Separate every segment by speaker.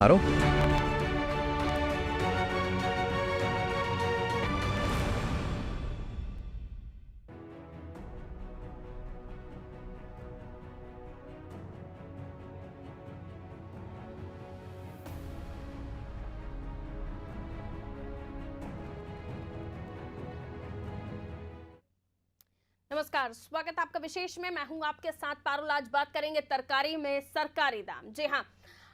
Speaker 1: आरो
Speaker 2: नमस्कार, स्वागत आपका विशेष में। मैं हूं आपके साथ पारुल। आज बात करेंगे तरकारी में सरकारी दाम। जी हां,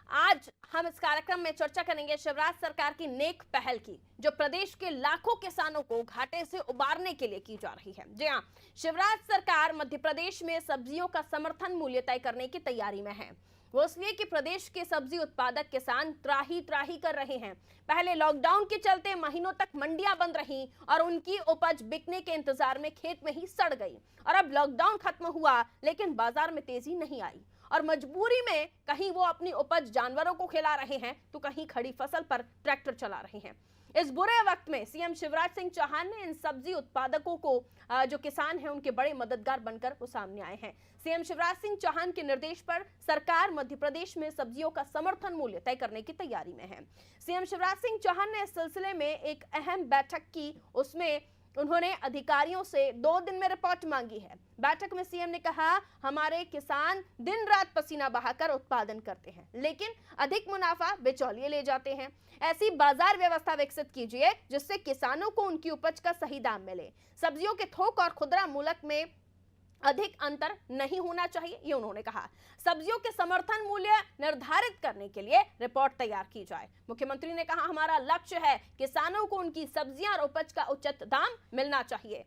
Speaker 2: आज हम इस कार्यक्रम में चर्चा करेंगे शिवराज सरकार की नेक पहल की, जो प्रदेश के लाखों किसानों को घाटे से उबारने के लिए की जा रही है। जी हां, शिवराज सरकार मध्य प्रदेश में सब्जियों का समर्थन मूल्य तय करने की तैयारी में है। वो इसलिए कि प्रदेश के सब्जी उत्पादक किसान त्राही त्राही कर रहे हैं। पहले लॉकडाउन के चलते महीनों तक मंडियां बंद रहीं और उनकी उपज बिकने के इंतजार में खेत में ही सड़ गई। और अब लॉकडाउन खत्म हुआ लेकिन बाजार में तेजी नहीं आई और मजबूरी में कहीं वो अपनी उपज जानवरों को खिला रहे हैं तो कहीं खड़ी फसल पर ट्रैक्टर चला रहे हैं। इस बुरे वक्त में सीएम शिवराज सिंह चौहान ने इन सब्जी उत्पादकों को, जो किसान हैं, उनके बड़े मददगार बनकर वो सामने आए हैं। सीएम शिवराज सिंह चौहान के निर्देश पर सरकार मध्य प्रदेश में सब्जियों का समर्थन मूल्य तय करने की तैयारी में है। सीएम शिवराज सिंह चौहान ने इस सिलसिले में एक अहम बैठक की। उसमें उन्होंने अधिकारियों से 2 दिन में रिपोर्ट मांगी है। बैठक में सीएम ने कहा, हमारे किसान दिन रात पसीना बहाकर उत्पादन करते हैं लेकिन अधिक मुनाफा बिचौलिए ले जाते हैं। ऐसी बाजार व्यवस्था विकसित कीजिए जिससे किसानों को उनकी उपज का सही दाम मिले। सब्जियों के थोक और खुदरा मूल्य में अधिक अंतर नहीं होना चाहिए, ये उन्होंने कहा। सब्जियों के समर्थन मूल्य निर्धारित करने के लिए रिपोर्ट तैयार की जाए। मुख्यमंत्री ने कहा, हमारा लक्ष्य है किसानों को उनकी सब्जियां और उपज का उचित दाम मिलना चाहिए।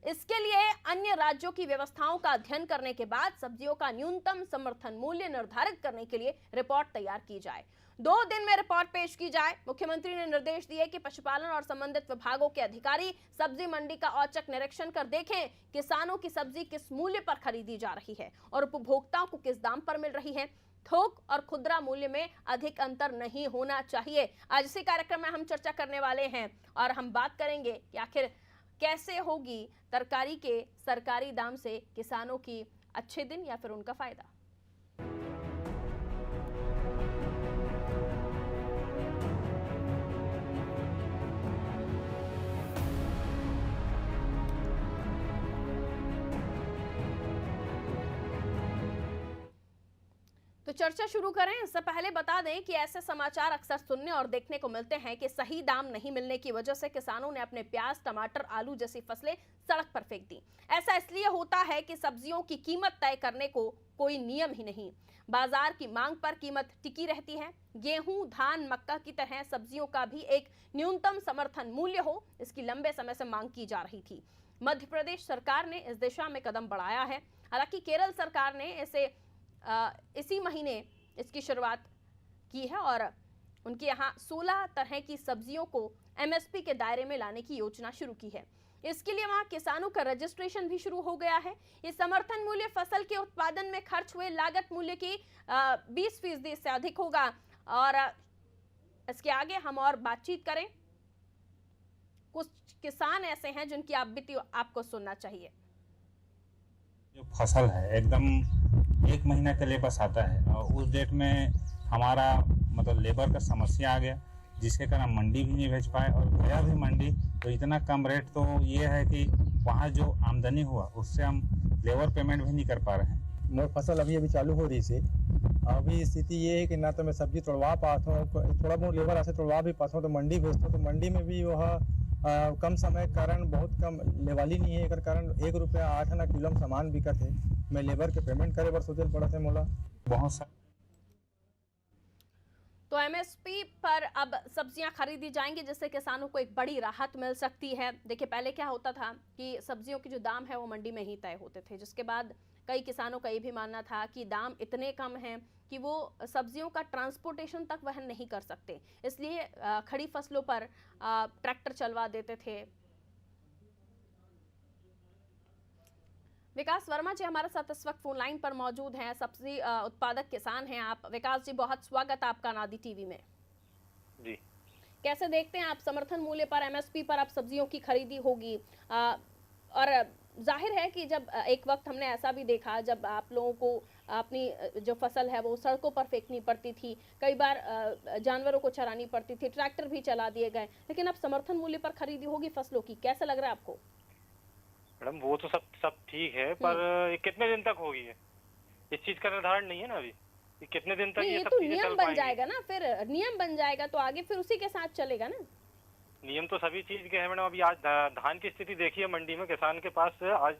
Speaker 2: इसके लिए अन्य राज्यों की व्यवस्थाओं का अध्ययन करने के बाद सब्जियों का न्यूनतम समर्थन मूल्य निर्धारित करने के लिए रिपोर्ट तैयार की जाए। 2 दिन में रिपोर्ट पेश की जाए। मुख्यमंत्री ने निर्देश दिए कि पशुपालन और संबंधित विभागों के अधिकारी सब्जी मंडी का औचक निरीक्षण कर देखें किसानों की सब्जी किस मूल्य पर खरीदी जा रही है और उपभोक्ताओं को किस दाम पर मिल रही है। थोक और खुदरा मूल्य में अधिक अंतर नहीं होना चाहिए। आज इसी कार्यक्रम में हम चर्चा करने वाले हैं और हम बात करेंगे कि आखिर कैसे होगी तरकारी के सरकारी दाम से किसानों की अच्छे दिन या फिर उनका फायदा। तो चर्चा शुरू करें इससे पहले बता दें कि ऐसे समाचार अक्सर सुनने और देखने को मिलते हैं कि सही दाम नहीं मिलने की वजह से किसानों ने अपने प्याज, टमाटर, आलू जैसी फसलें सड़क पर फेंक दी। ऐसा इसलिए होता है कि सब्जियों की कीमत तय करने को कोई नियम ही नहीं। बाजार की मांग पर कीमत टिकी रहती है। गेहूं, धान, मक्का की तरह सब्जियों का भी एक न्यूनतम समर्थन मूल्य हो, इसकी लंबे समय से मांग की जा रही थी। मध्य प्रदेश सरकार ने इस दिशा में कदम बढ़ाया है। हालांकि केरल सरकार ने इसी महीने इसकी शुरुआत की है और उनके यहाँ 16 तरह की सब्जियों को एमएसपी के दायरे में लाने की योजना शुरू की है। इसके लिए वहाँ किसानों का रजिस्ट्रेशन भी शुरू हो गया है। ये समर्थन मूल्य फसल के उत्पादन में खर्च हुए लागत मूल्य की 20% से अधिक होगा। और इसके आगे हम और बातचीत करें। कुछ किसान ऐसे हैं जिनकी आप बीती आपको सुनना चाहिए।
Speaker 3: जो फसल है एकदम 1 महीना के लिए बस आता है और उस डेट में हमारा मतलब लेबर का समस्या आ गया, जिसके कारण हम मंडी भी नहीं भेज पाए और गया भी मंडी तो इतना कम रेट। तो ये है कि वहाँ जो आमदनी हुआ उससे हम लेबर पेमेंट भी नहीं कर पा रहे हैं।
Speaker 4: मोर फसल अभी चालू हो रही से अभी स्थिति ये है कि ना तो मैं सब्जी तोड़वा पाता हूँ, थोड़ा बहुत लेबर ऐसे तोड़वा भी पाता हूँ तो मंडी भेजता हूँ तो मंडी में भी वह कम समय कारण बहुत कम लेवाली नहीं है। एक कारण 1 रुपया 8 आना किलो में सामान बिकत है। मैं लेबर के पेमेंट करे बर सोचल पड़त है मोला
Speaker 3: बहुत सा
Speaker 2: तो एमएसपी पर अब सब्जियां खरीदी जाएंगी जिससे किसानों को एक बड़ी राहत मिल सकती है। देखिए, पहले क्या होता था कि सब्जियों के जो दाम है वो मंडी में ही तय होते थे, जिसके बाद कई किसानों का ये भी मानना था कि दाम इतने कम हैं कि वो सब्जियों का ट्रांसपोर्टेशन तक वहन नहीं कर सकते, इसलिए खड़ी फसलों पर ट्रैक्टर चलवा देते थे। विकास वर्मा जी हमारे साथ इस वक्त फोन लाइन पर मौजूद हैं। सब्जी उत्पादक किसान हैं आप। विकास जी, बहुत स्वागत आपका नादी टीवी में।
Speaker 5: जी,
Speaker 2: कैसे देखते हैं आप समर्थन मूल्य पर, एमएसपी पर अब सब्जियों की खरीदी होगी? और जाहिर है कि जब एक वक्त हमने ऐसा भी देखा जब आप लोगों को अपनी जो फसल है वो सड़कों पर फेंकनी पड़ती थी, कई बार जानवरों को चरानी पड़ती थी, ट्रैक्टर भी चला दिए गए, लेकिन अब समर्थन मूल्य पर खरीदी होगी फसलों की, कैसा लग रहा है आपको?
Speaker 1: मैडम वो तो सब ठीक है, पर ये कितने दिन तक होगी है? इस चीज का निर्धारण नहीं है ना अभी, ये कितने दिन तक
Speaker 2: नहीं,
Speaker 1: ये
Speaker 2: ये
Speaker 1: सब
Speaker 2: तो
Speaker 1: चीजें
Speaker 2: नियम
Speaker 1: चल
Speaker 2: बन
Speaker 1: पाएंगी?
Speaker 2: जाएगा ना, फिर नियम बन जाएगा तो आगे फिर उसी के साथ चलेगा ना।
Speaker 1: नियम तो सभी चीज के हैं मैडम। अभी आज धान की स्थिति देखिए मंडी में, किसान के पास आज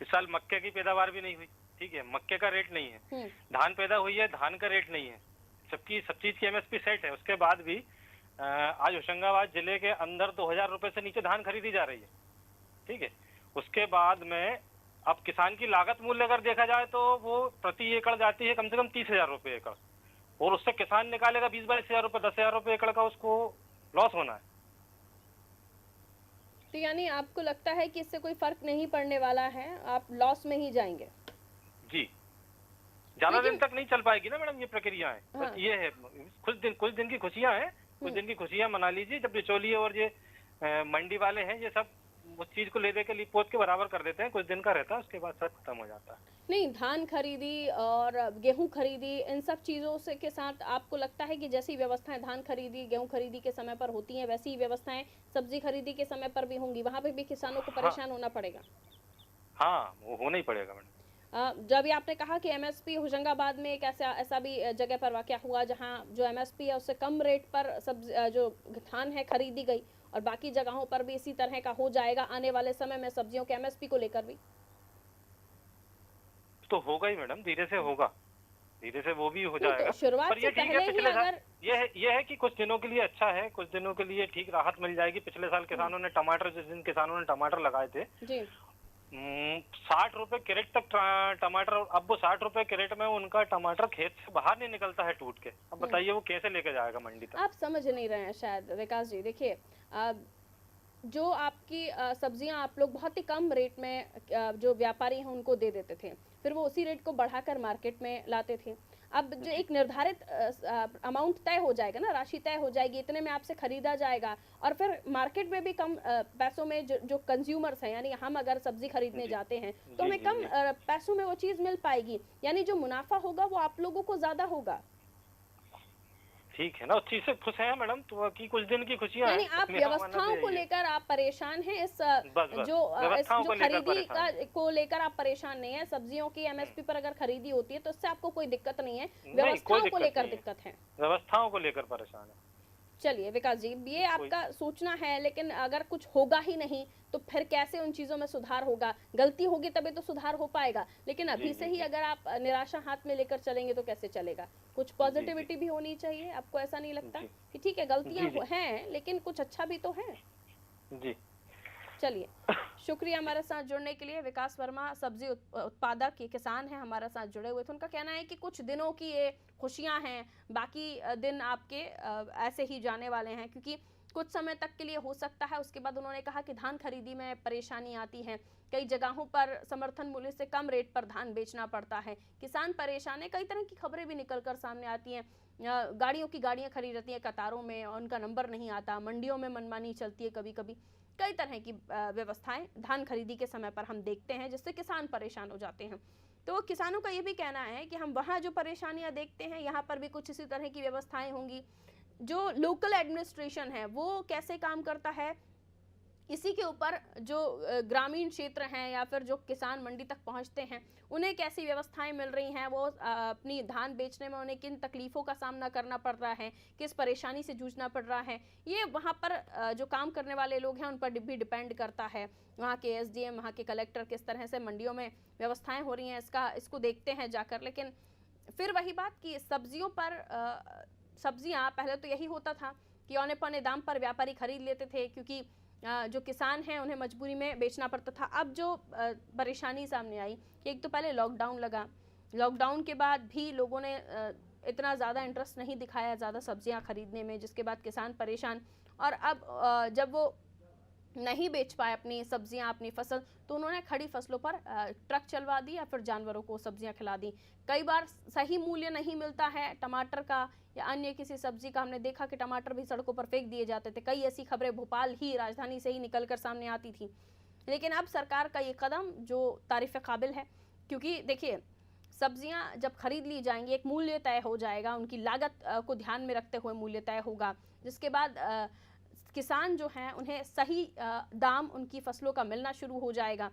Speaker 1: इस साल मक्के की पैदावार भी नहीं हुई, ठीक है, मक्के का रेट नहीं है। धान पैदा हुई है, धान का रेट नहीं है, सब चीज की एमएसपी सेट है, उसके बाद भी आज होशंगाबाद जिले के अंदर 2000 रुपए से नीचे धान खरीदी जा रही है, ठीक है। उसके बाद में अब किसान की लागत मूल्य अगर देखा जाए तो वो प्रति एकड़ जाती है कम से कम 30,000 रुपए एकड़, और उससे किसान निकालेगा 20-22 हजार रुपए, 10,000 रुपए एकड़ का उसको लॉस होना है।
Speaker 2: तो यानी आपको लगता है कि इससे कोई फर्क नहीं पड़ने वाला है, आप लॉस में ही जाएंगे?
Speaker 1: जी, ज्यादा दिन तक नहीं चल पाएगी ना मैडम ये प्रक्रिया है।
Speaker 2: हाँ।
Speaker 1: बस ये है, कुछ दिन की खुशियां हैं, कुछ दिन की खुशियां मना लीजिए। जब बिचौलिए और ये मंडी वाले हैं, ये सब उस चीज को ले दे के लिपोत के बराबर कर देते हैं, कुछ दिन का रहता है, उसके बाद सब खत्म हो जाता है।
Speaker 2: नहीं, धान खरीदी और गेहूं खरीदी, इन सब चीज़ों से के साथ आपको लगता है कि जैसी व्यवस्थाएं धान खरीदी गेहूं खरीदी के समय पर होती हैं, वैसी ही व्यवस्थाएं सब्जी खरीदी के समय पर भी होंगी, वहां पे भी किसानों को परेशान होना पड़ेगा?
Speaker 1: हाँ, वो होना ही पड़ेगा मैडम।
Speaker 2: जब ये आपने कहा कि एमएसपी होशंगाबाद में एक ऐसा भी जगह पर वाकया हुआ जहां जो एमएसपी है उससे कम रेट पर जो धान है खरीदी गई, और बाकी जगहों पर भी इसी तरह का हो जाएगा आने वाले समय में सब्जियों के एमएसपी को लेकर भी?
Speaker 1: तो होगा ही मैडम, धीरे से होगा, धीरे से वो भी हो जाएगा।
Speaker 2: तो शुरुआत
Speaker 1: पर
Speaker 2: से
Speaker 1: ये ठीक है,
Speaker 2: पहले ही
Speaker 1: पिछले साल
Speaker 2: अगर
Speaker 1: ये है कि कुछ दिनों के लिए अच्छा है, कुछ दिनों के लिए ठीक राहत मिल जाएगी। पिछले साल किसानों ने टमाटर, जिस दिन किसानों ने टमाटर लगाए थे
Speaker 2: जी
Speaker 1: 60 रुपए कैरेट तक टमाटर, अब वो 60 रुपए कैरेट में उनका टमाटर खेत से बाहर नहीं निकलता है टूट के। अब बताइए वो कैसे लेके जाएगा मंडी तक?
Speaker 2: आप समझ नहीं रहे हैं शायद विकास जी। देखिए, जो आपकी सब्जियां आप लोग बहुत ही कम रेट में जो व्यापारी हैं उनको दे देते थे, फिर वो उसी रेट को बढ़ाकर मार्केट में लाते थे। अब जो एक निर्धारित अमाउंट तय हो जाएगा ना, राशि तय हो जाएगी, इतने में आपसे खरीदा जाएगा, और फिर मार्केट में भी कम पैसों में जो कंज्यूमर्स हैं, यानी हम अगर सब्जी खरीदने जाते हैं तो हमें कम पैसों में वो चीज़ मिल पाएगी, यानी जो मुनाफा होगा वो आप लोगों को ज़्यादा होगा।
Speaker 1: ठीक है ना, उस चीज से खुश हैं मैडम, तो की कुछ दिन की खुशियां हैं।
Speaker 2: यानी आप व्यवस्थाओं को लेकर आप परेशान हैं, इस जो खरीदी को लेकर आप परेशान नहीं है। सब्जियों की एमएसपी पर अगर खरीदी होती है तो इससे आपको कोई दिक्कत नहीं है, व्यवस्थाओं को लेकर दिक्कत है।
Speaker 1: व्यवस्थाओं को लेकर परेशान है।
Speaker 2: चलिए विकास जी, ये आपका सोचना है, लेकिन अगर कुछ होगा ही नहीं तो फिर कैसे उन चीज़ों में सुधार होगा? गलती होगी तभी तो सुधार हो पाएगा, लेकिन अभी से ही अगर आप निराशा हाथ में लेकर चलेंगे तो कैसे चलेगा? कुछ पॉजिटिविटी भी होनी चाहिए, आपको ऐसा नहीं लगता कि ठीक है गलतियां हैं लेकिन कुछ अच्छा भी तो है?
Speaker 1: जी
Speaker 2: चलिए, शुक्रिया हमारे साथ जुड़ने के लिए। विकास वर्मा सब्जी उत्पादक ये किसान हैं, हमारे साथ जुड़े हुए थे। उनका कहना है कि कुछ दिनों की ये खुशियां हैं, बाकी दिन आपके ऐसे ही जाने वाले हैं, क्योंकि कुछ समय तक के लिए हो सकता है। उसके बाद उन्होंने कहा कि धान खरीदी में परेशानी आती है, कई जगहों पर समर्थन मूल्य से कम रेट पर धान बेचना पड़ता है, किसान परेशान है। कई तरह की खबरें भी निकलकर सामने आती हैं, गाड़ियों की गाड़ियां खड़ी रहती हैं कतारों में, उनका नंबर नहीं आता, मंडियों में मनमानी चलती है कभी कभी, कई तरह की व्यवस्थाएं धान खरीदी के समय पर हम देखते हैं जिससे किसान परेशान हो जाते हैं। तो किसानों का ये भी कहना है कि हम वहाँ जो परेशानियां देखते हैं यहाँ पर भी कुछ इसी तरह की व्यवस्थाएं होंगी। जो लोकल एडमिनिस्ट्रेशन है वो कैसे काम करता है, इसी के ऊपर जो ग्रामीण क्षेत्र हैं या फिर जो किसान मंडी तक पहुंचते हैं उन्हें कैसी व्यवस्थाएं मिल रही हैं, वो अपनी धान बेचने में उन्हें किन तकलीफ़ों का सामना करना पड़ रहा है, किस परेशानी से जूझना पड़ रहा है, ये वहाँ पर जो काम करने वाले लोग हैं उन पर भी डिपेंड करता है। वहाँ के एसडीएम, वहाँ के कलेक्टर किस तरह से मंडियों में व्यवस्थाएँ हो रही हैं इसको देखते हैं जाकर। लेकिन फिर वही बात कि सब्जियों पर सब्जियाँ पहले तो यही होता था कि औने पौने दाम पर व्यापारी खरीद लेते थे, क्योंकि जो किसान हैं उन्हें मजबूरी में बेचना पड़ता था। अब जो परेशानी सामने आई कि एक तो पहले लॉकडाउन लगा, लॉकडाउन के बाद भी लोगों ने इतना ज़्यादा इंटरेस्ट नहीं दिखाया ज़्यादा सब्जियां खरीदने में, जिसके बाद किसान परेशान। और अब जब वो नहीं बेच पाए अपनी सब्जियां, अपनी फसल, तो उन्होंने खड़ी फसलों पर ट्रक चलवा दी या फिर जानवरों को सब्जियां खिला दी। कई बार सही मूल्य नहीं मिलता है टमाटर का या अन्य किसी सब्जी का। हमने देखा कि टमाटर भी सड़कों पर फेंक दिए जाते थे, कई ऐसी खबरें भोपाल ही राजधानी से ही निकलकर सामने आती थी। लेकिन अब सरकार का ये कदम जो तारीफ़ काबिल है, क्योंकि देखिए सब्जियां जब खरीद ली जाएंगी, एक मूल्य तय हो जाएगा, उनकी लागत को ध्यान में रखते हुए मूल्य तय होगा, जिसके बाद किसान जो हैं उन्हें सही दाम उनकी फसलों का मिलना शुरू हो जाएगा।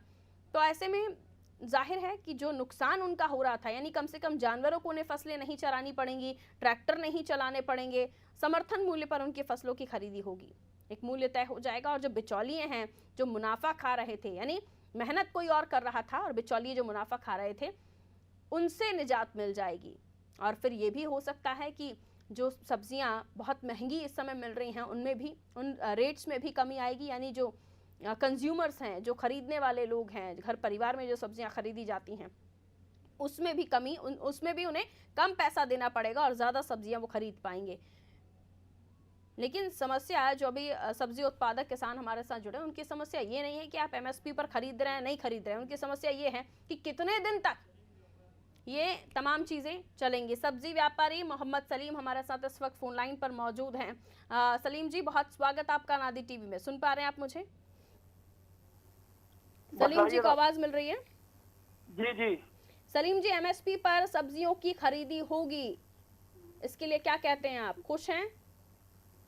Speaker 2: तो ऐसे में जाहिर है कि जो नुकसान उनका हो रहा था, यानी कम से कम जानवरों को उन्हें फसलें नहीं चरानी पड़ेंगी, ट्रैक्टर नहीं चलाने पड़ेंगे, समर्थन मूल्य पर उनकी फसलों की खरीदी होगी, एक मूल्य तय हो जाएगा। और जो बिचौलिए हैं जो मुनाफा खा रहे थे, यानी मेहनत कोई और कर रहा था और बिचौलिए जो मुनाफा खा रहे थे, उनसे निजात मिल जाएगी। और फिर ये भी हो सकता है कि जो सब्जियां बहुत महंगी इस समय मिल रही हैं उनमें भी, उन रेट्स में भी कमी आएगी, यानी जो कंज्यूमर्स हैं, जो खरीदने वाले लोग हैं, घर परिवार में जो सब्जियां खरीदी जाती हैं उसमें भी कमी, उसमें भी उन्हें कम पैसा देना पड़ेगा और ज़्यादा सब्जियां वो खरीद पाएंगे। लेकिन समस्या है, जो अभी सब्जी उत्पादक किसान हमारे साथ जुड़े, उनकी समस्या ये नहीं है कि आप एमएसपी पर खरीद रहे हैं नहीं खरीद रहे हैं, उनकी समस्या ये है कि कितने दिन तक ये तमाम चीज़ें चलेंगी। सब्जी व्यापारी मोहम्मद सलीम हमारे साथ इस वक्त फोन लाइन पर मौजूद हैं। सलीम जी, बहुत स्वागत आपका नादी टीवी में। सुन पा रहे हैं आप मुझे? सलीम जी को आवाज मिल रही है?
Speaker 5: जी जी।
Speaker 2: सलीम जी, एमएसपी पर सब्जियों की खरीदी होगी, इसके लिए क्या कहते हैं आप, खुश हैं?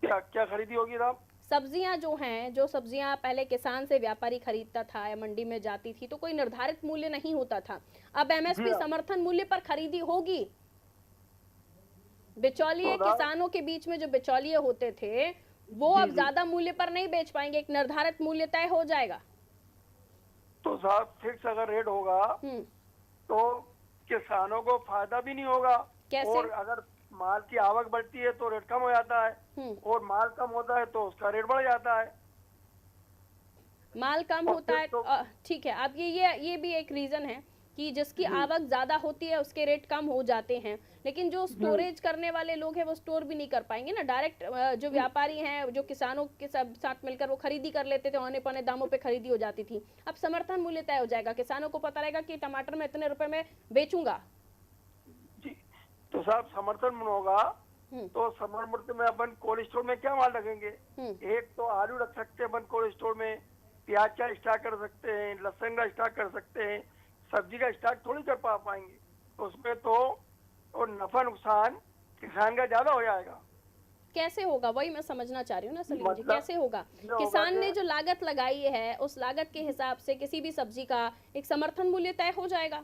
Speaker 5: क्या खरीदी होगी साहब?
Speaker 2: सब्जियां जो हैं, जो सब्जियां पहले किसान से व्यापारी खरीदता था या मंडी में जाती थी तो कोई निर्धारित मूल्य नहीं होता था, अब एमएसपी समर्थन मूल्य पर खरीदी होगी। बिचौलिए किसानों के बीच में जो बिचौलिए होते थे वो अब ज्यादा मूल्य पर नहीं बेच पाएंगे, एक निर्धारित मूल्य तय हो जाएगा।
Speaker 5: तो साहब फिक्स अगर रेट होगा तो किसानों को फायदा भी नहीं होगा।
Speaker 2: कैसे?
Speaker 5: और अगर माल की आवक बढ़ती है तो रेट कम हो जाता है और माल कम होता है तो उसका रेट बढ़ जाता है।
Speaker 2: माल कम होता है तो ठीक है, अब ये भी एक रीजन है कि जिसकी आवक ज्यादा होती है उसके रेट कम हो जाते हैं, लेकिन जो स्टोरेज करने वाले लोग हैं वो स्टोर भी नहीं कर पाएंगे ना। डायरेक्ट जो व्यापारी हैं, जो किसानों के साथ मिलकर वो खरीदी कर लेते थे, औने पौने दामों पे खरीदी हो जाती थी। अब समर्थन मूल्य तय हो जाएगा, किसानों को पता रहेगा कि टमाटर में इतने रुपए में बेचूंगा।
Speaker 5: जी, तो साहब समर्थन होगा तो समर्थन में अपन कोल्ड स्टोर में क्या माल रखेंगे? एक तो आलू रख सकते हैं अपन कोल्ड स्टोर में, प्याज का स्टॉक कर सकते हैं, लहसुन का स्टॉक कर सकते हैं, सब्जी का स्टॉक थोड़ी कर पाएंगे। तो उसमें तो और नफा नुकसान किसान का ज्यादा हो जाएगा।
Speaker 2: कैसे होगा, वही मैं समझना चाह रही हूँ ना सलीम जी, कैसे होगा? किसान ने जो लागत लगाई है उस लागत के हिसाब से किसी भी सब्जी का एक समर्थन मूल्य तय हो जाएगा,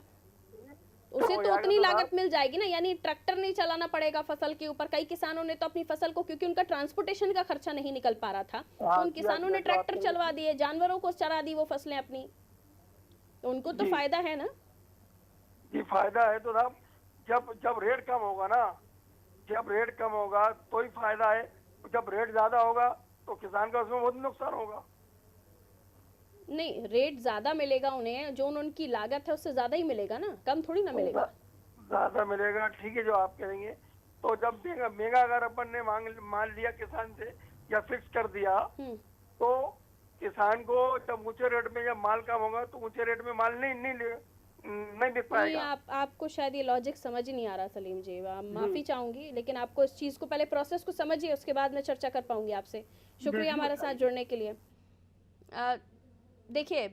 Speaker 2: उसे तो उतनी लागत मिल जाएगी ना, यानी ट्रैक्टर नहीं चलाना पड़ेगा फसल के ऊपर। कई किसानों ने तो अपनी फसल को, क्योंकि उनका ट्रांसपोर्टेशन का खर्चा नहीं निकल पा रहा था, तो उन किसानों ने ट्रैक्टर चलवा दिए, जानवरों को चरा दी वो फसलें अपनी, तो उनको तो फायदा है ना।
Speaker 5: जी फायदा है। तो साहब जब रेट कम होगा ना, जब रेट कम होगा तो ही फायदा है, जब रेट ज्यादा होगा तो किसान का उसमें बहुत नुकसान होगा।
Speaker 2: नहीं, रेट ज्यादा मिलेगा उन्हें, जो उनकी लागत है उससे ज्यादा ही मिलेगा ना, कम थोड़ी ना मिलेगा।
Speaker 5: ज्यादा मिलेगा, ठीक है जो आप कहेंगे। तो जब महंगा अगर अपन ने मान लिया किसान से या फिक्स कर दिया तो किसान को जब ऊंचे रेट में जब माल कम होगा तो ऊंचे रेट में माल नहीं बिक पाएगा।
Speaker 2: आपको शायद ये लॉजिक समझ ही नहीं आ रहा सलीम जी, माफी चाहूंगी, लेकिन आपको इस चीज को पहले प्रोसेस को समझिए, उसके बाद मैं चर्चा कर पाऊंगी आपसे। शुक्रिया हमारे साथ जुड़ने के लिए। देखिए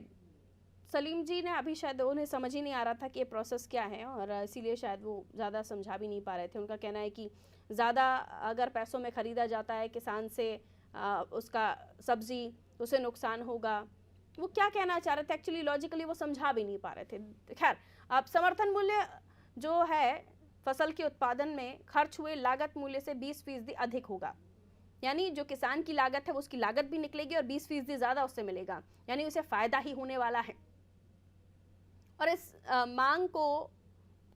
Speaker 2: सलीम जी ने अभी शायद उन्हें समझ ही नहीं आ रहा था कि ये प्रोसेस क्या है, और इसीलिए शायद वो ज़्यादा समझा भी नहीं पा रहे थे। उनका कहना है कि ज़्यादा अगर पैसों में ख़रीदा जाता है किसान से उसका सब्ज़ी, उसे नुकसान होगा। वो क्या कहना चाह रहे थे एक्चुअली लॉजिकली वो समझा भी नहीं पा रहे थे। खैर, अब समर्थन मूल्य जो है फसल के उत्पादन में खर्च हुए लागत मूल्य से 20% अधिक होगा, यानी जो किसान की लागत है वो उसकी लागत भी निकलेगी और 20% ज़्यादा उससे मिलेगा, यानी उसे फ़ायदा ही होने वाला है। और इस मांग को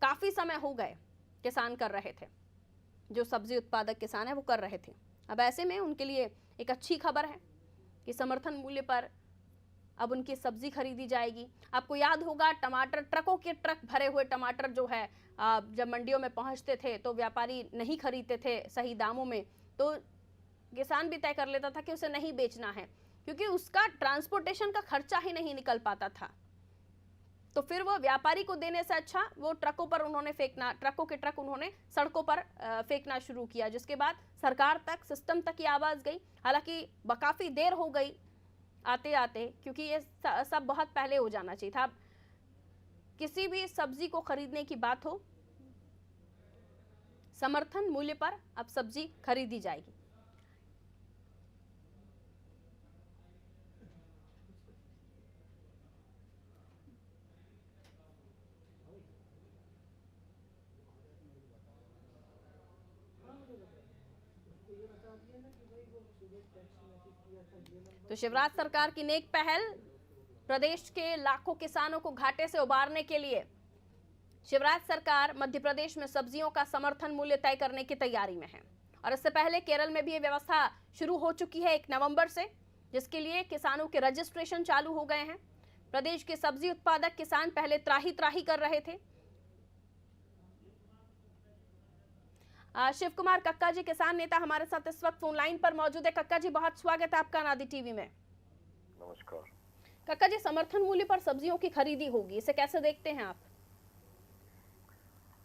Speaker 2: काफ़ी समय हो गए किसान कर रहे थे, जो सब्जी उत्पादक किसान है वो कर रहे थे। अब ऐसे में उनके लिए एक अच्छी खबर है कि समर्थन मूल्य पर अब उनकी सब्जी खरीदी जाएगी। आपको याद होगा टमाटर, ट्रकों के ट्रक भरे हुए टमाटर जो है जब मंडियों में पहुंचते थे तो व्यापारी नहीं खरीदते थे सही दामों में, तो किसान भी तय कर लेता था कि उसे नहीं बेचना है, क्योंकि उसका ट्रांसपोर्टेशन का खर्चा ही नहीं निकल पाता था। तो फिर वो व्यापारी को देने से अच्छा वो ट्रकों पर उन्होंने फेंकना, ट्रकों के ट्रक उन्होंने सड़कों पर फेंकना शुरू किया, जिसके बाद सरकार तक, सिस्टम तक ये आवाज़ गई। हालांकि काफ़ी देर हो गई आते आते, क्योंकि ये सब बहुत पहले हो जाना चाहिए था। किसी भी सब्जी को खरीदने की बात हो, समर्थन मूल्य पर अब सब्जी खरीदी जाएगी। तो शिवराज सरकार की नेक पहल, प्रदेश के लाखों किसानों को घाटे से उबारने के लिए शिवराज सरकार मध्य प्रदेश में सब्जियों का समर्थन मूल्य तय करने की तैयारी में है। और इससे पहले केरल में भी ये व्यवस्था शुरू हो चुकी है 1 नवंबर से, जिसके लिए किसानों के रजिस्ट्रेशन चालू हो गए हैं। प्रदेश के सब्जी उत्पादक किसान पहले त्राही त्राही कर रहे थे। शिव कुमार कक्का जी, किसान नेता, हमारे साथ इस वक्त फोन लाइन पर मौजूद है। कक्का जी, बहुत स्वागत है आपका अनादि टीवी में।
Speaker 6: नमस्कार।
Speaker 2: कक्का जी, समर्थन मूल्य पर सब्जियों की खरीदी होगी, इसे कैसे देखते हैं आप?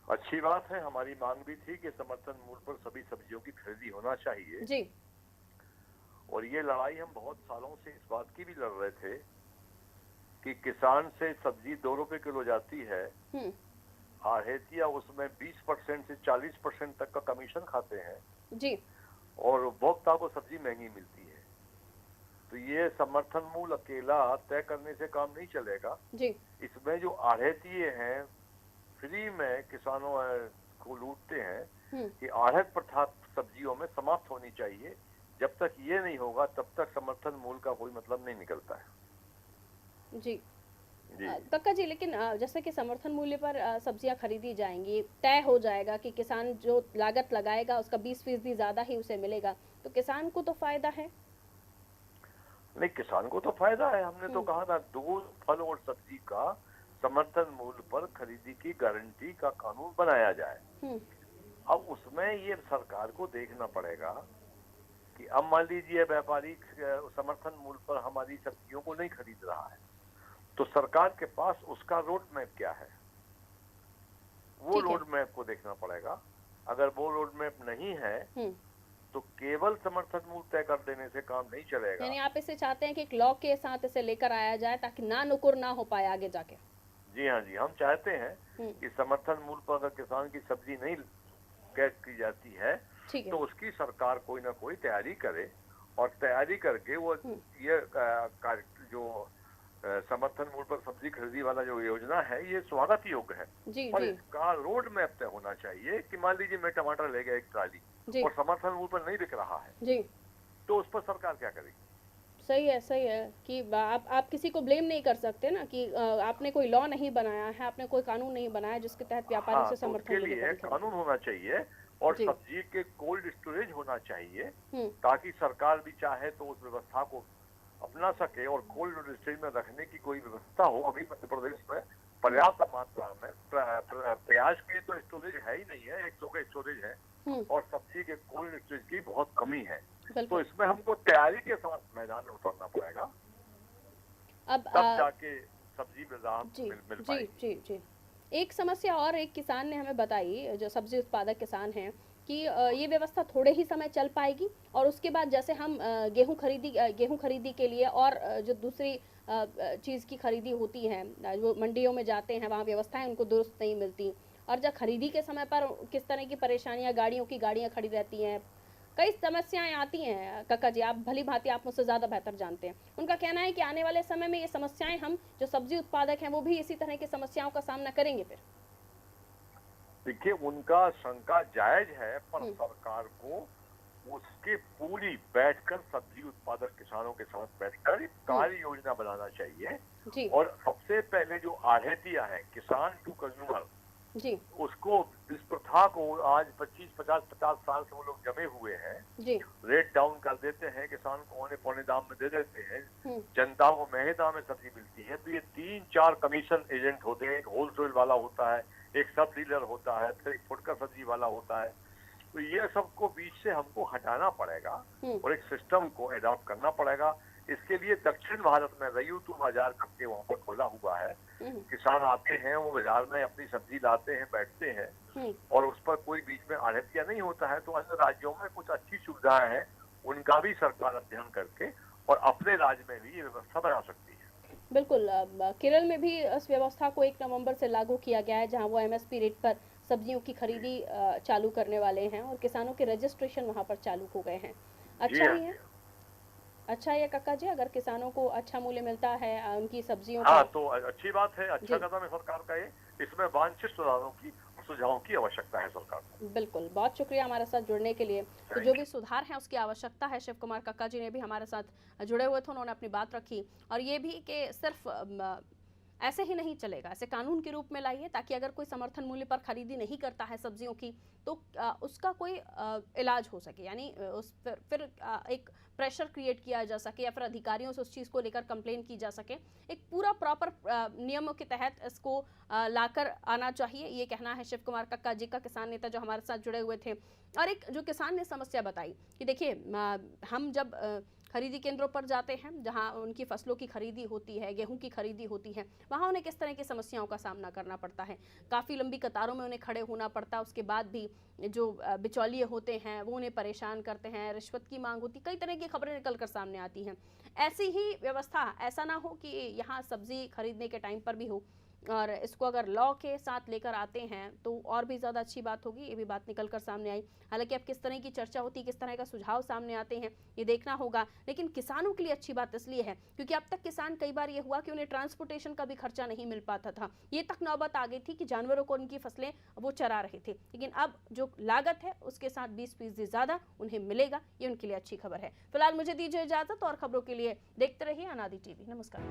Speaker 6: अच्छी बात है। हमारी मांग भी थी कि समर्थन मूल्य पर सभी सब्जियों की खरीदी होना चाहिए
Speaker 2: जी।
Speaker 6: और ये लड़ाई हम बहुत सालों से इस बात की भी लड़ रहे थे कि किसान से सब्जी 2 रुपए किलो जाती है, आढ़तिया उसमें 20% से 40% तक का कमीशन खाते हैं
Speaker 2: जी, और
Speaker 6: उपभोक्ता को सब्जी महंगी मिलती है। तो ये समर्थन मूल्य अकेला तय करने से काम नहीं चलेगा
Speaker 2: जी।
Speaker 6: इसमें जो आढ़तिये हैं फ्री में किसानों को लूटते हैं कि आढ़त प्रथा सब्जियों में समाप्त होनी चाहिए। जब तक ये नहीं होगा तब तक समर्थन मूल्य का कोई मतलब नहीं निकलता है।
Speaker 2: जी कक्का जी, लेकिन जैसे कि समर्थन मूल्य पर सब्जियां खरीदी जाएंगी, तय हो जाएगा कि किसान जो लागत लगाएगा उसका 20% ज्यादा ही उसे मिलेगा, तो किसान को तो फायदा है?
Speaker 6: नहीं, किसान को तो फायदा है। हमने तो कहा था दूध, फल और सब्जी का समर्थन मूल्य पर खरीदी की गारंटी का कानून बनाया जाए। अब उसमें ये सरकार को देखना पड़ेगा कि अब मान लीजिए व्यापारी समर्थन मूल्य पर हमारी सब्जियों को नहीं खरीद रहा है, तो सरकार के पास उसका रोड मैप क्या है, वो रोड मैप को देखना पड़ेगा। अगर वो रोड मैप नहीं है तो केवल समर्थन मूल्य तय कर देने से काम नहीं चलेगा।
Speaker 2: यानी आप इसे चाहते हैं कि एक लॉ के साथ इसे लेकर आया जाए ताकि ना नुकुर ना हो पाए आगे जाके?
Speaker 6: जी हाँ जी, हम चाहते हैं कि समर्थन मूल्य पर अगर किसान की सब्जी नहीं कैश की जाती है तो उसकी सरकार कोई ना कोई तैयारी करे और तैयारी करके वो ये जो समर्थन मूल्य पर सब्जी खरीदी वाला जो योजना है ये स्वागत योग्य है। और इसका रोड मैप तय होना चाहिए कि मान लीजिए मैं टमाटर ले गया 1 ट्राली और समर्थन मूल्य पर नहीं बिक रहा है तो उस पर सरकार क्या करेगी?
Speaker 2: सही है कि आप किसी को ब्लेम नहीं कर सकते ना कि आपने कोई लॉ नहीं बनाया है, आपने कोई कानून नहीं बनाया जिसके तहत व्यापारी से समर्थन
Speaker 6: के लिए कानून होना चाहिए और सब्जी के कोल्ड स्टोरेज होना चाहिए ताकि सरकार भी चाहे तो उस व्यवस्था को अपना सके और कोल्ड स्टोरेज में रखने की कोई व्यवस्था हो। अभी मध्य प्रदेश में पर्याप्त मात्रा में प्याज के तो स्टोरेज है ही नहीं है, 100 के स्टोरेज है और सब्जी के कोल्ड स्टोरेज की बहुत कमी है। तो इसमें हमको तैयारी के साथ मैदान में उतरना पड़ेगा, अब तब जाके सब्जी मिल पाएगी।
Speaker 2: जी। एक समस्या और एक किसान ने हमें बताई, जो सब्जी उत्पादक किसान हैं, कि ये व्यवस्था थोड़े ही समय चल पाएगी और उसके बाद जैसे हम गेहूं खरीदी के लिए और जो दूसरी चीज़ की खरीदी होती है, जो मंडियों में जाते हैं वहाँ व्यवस्थाएं उनको दुरुस्त नहीं मिलती और जब खरीदी के समय पर किस तरह की परेशानियाँ, गाड़ियाँ खड़ी रहती हैं, कई समस्याएं आती हैं। कक्का जी, आप भली भांति आप मुझसे ज़्यादा बेहतर जानते हैं। उनका कहना है कि आने वाले समय में ये समस्याएं हम जो सब्जी उत्पादक हैं वो भी इसी तरह की समस्याओं का सामना करेंगे। फिर
Speaker 6: देखिए, उनका शंका जायज है पर सरकार को उसके पूरी बैठकर सब्जी उत्पादक किसानों के साथ बैठकर एक कार्य योजना बनाना चाहिए और सबसे पहले जो आढ़तिया है, किसान टू कंज्यूमर, उसको इस प्रथा को आज 50 साल से वो लोग जमे हुए हैं, रेट डाउन कर देते हैं, किसान को औने पौने दाम में दे देते हैं, जनता को महंगे दाम में सब्जी मिलती है। तो ये 3-4 कमीशन एजेंट होते हैं, एक होलसेल वाला होता है, एक सब डीलर होता है, फिर एक फुटकर सब्जी वाला होता है। तो ये सबको बीच से हमको हटाना पड़ेगा और एक सिस्टम को एडॉप्ट करना पड़ेगा। इसके लिए दक्षिण भारत में रयू टू बाजार करके वहाँ पर खोला हुआ है। किसान आते हैं, वो बाजार में अपनी सब्जी लाते हैं, बैठते हैं और उस पर कोई बीच में आढ़तिया नहीं होता है। तो अन्य राज्यों में कुछ अच्छी सुविधाएं हैं, उनका भी सरकार अध्ययन करके और अपने राज्य में भी ये व्यवस्था बना सकती है।
Speaker 2: बिल्कुल, केरल में भी इस व्यवस्था को 1 नवंबर से लागू किया गया है, जहां वो एमएसपी रेट पर सब्जियों की खरीदी चालू करने वाले हैं और किसानों के रजिस्ट्रेशन वहां पर चालू हो गए हैं। अच्छा ही है, अच्छा है काका जी, अगर किसानों को अच्छा मूल्य मिलता है उनकी सब्जियों का।
Speaker 6: हाँ, तो अच्छी बात है, अच्छा कदम है सरकार का ये। इसमें वांछित सुझावों की आवश्यकता है सरकार को।
Speaker 2: बिल्कुल, बहुत शुक्रिया हमारे साथ जुड़ने के लिए। तो जो भी सुधार है उसकी आवश्यकता है। शिव कुमार काका जी ने भी हमारे साथ जुड़े हुए थे, उन्होंने अपनी बात रखी और ये भी कि सिर्फ ऐसे ही नहीं चलेगा, ऐसे कानून के रूप में लाइए ताकि अगर कोई समर्थन मूल्य पर खरीदी नहीं करता है सब्जियों की तो उसका कोई इलाज हो सके, यानी उस फिर एक प्रेशर क्रिएट किया जा सके या फिर अधिकारियों से उस चीज़ को लेकर कंप्लेन की जा सके। एक पूरा प्रॉपर नियमों के तहत इसको लाकर आना चाहिए, ये कहना है शिव कुमार काका जी का, किसान नेता जो हमारे साथ जुड़े हुए थे। और एक जो किसान ने समस्या बताई कि देखिए, हम जब खरीदी केंद्रों पर जाते हैं जहां उनकी फसलों की खरीदी होती है, गेहूं की खरीदी होती है, वहां उन्हें किस तरह की समस्याओं का सामना करना पड़ता है। काफ़ी लंबी कतारों में उन्हें खड़े होना पड़ता है, उसके बाद भी जो बिचौलिए होते हैं वो उन्हें परेशान करते हैं, रिश्वत की मांग होती, कई तरह की खबरें निकल कर सामने आती हैं। ऐसी ही व्यवस्था, ऐसा ना हो कि यहाँ सब्जी खरीदने के टाइम पर भी हो, और इसको अगर लॉ के साथ लेकर आते हैं तो और भी ज़्यादा अच्छी बात होगी। ये भी बात निकल कर सामने आई। हालांकि अब किस तरह की चर्चा होती है, किस तरह का सुझाव सामने आते हैं, ये देखना होगा। लेकिन किसानों के लिए अच्छी बात इसलिए है क्योंकि अब तक किसान, कई बार ये हुआ कि उन्हें ट्रांसपोर्टेशन का भी खर्चा नहीं मिल पाता था। ये तक नौबत आ गई थी कि जानवरों को उनकी फसलें वो चरा रहे थे, लेकिन अब जो लागत है उसके साथ 20% ज़्यादा उन्हें मिलेगा। ये उनके लिए अच्छी खबर है। फिलहाल मुझे दीजिए इजाज़त, और खबरों के लिए देखते रहिए अनादि टीवी। नमस्कार।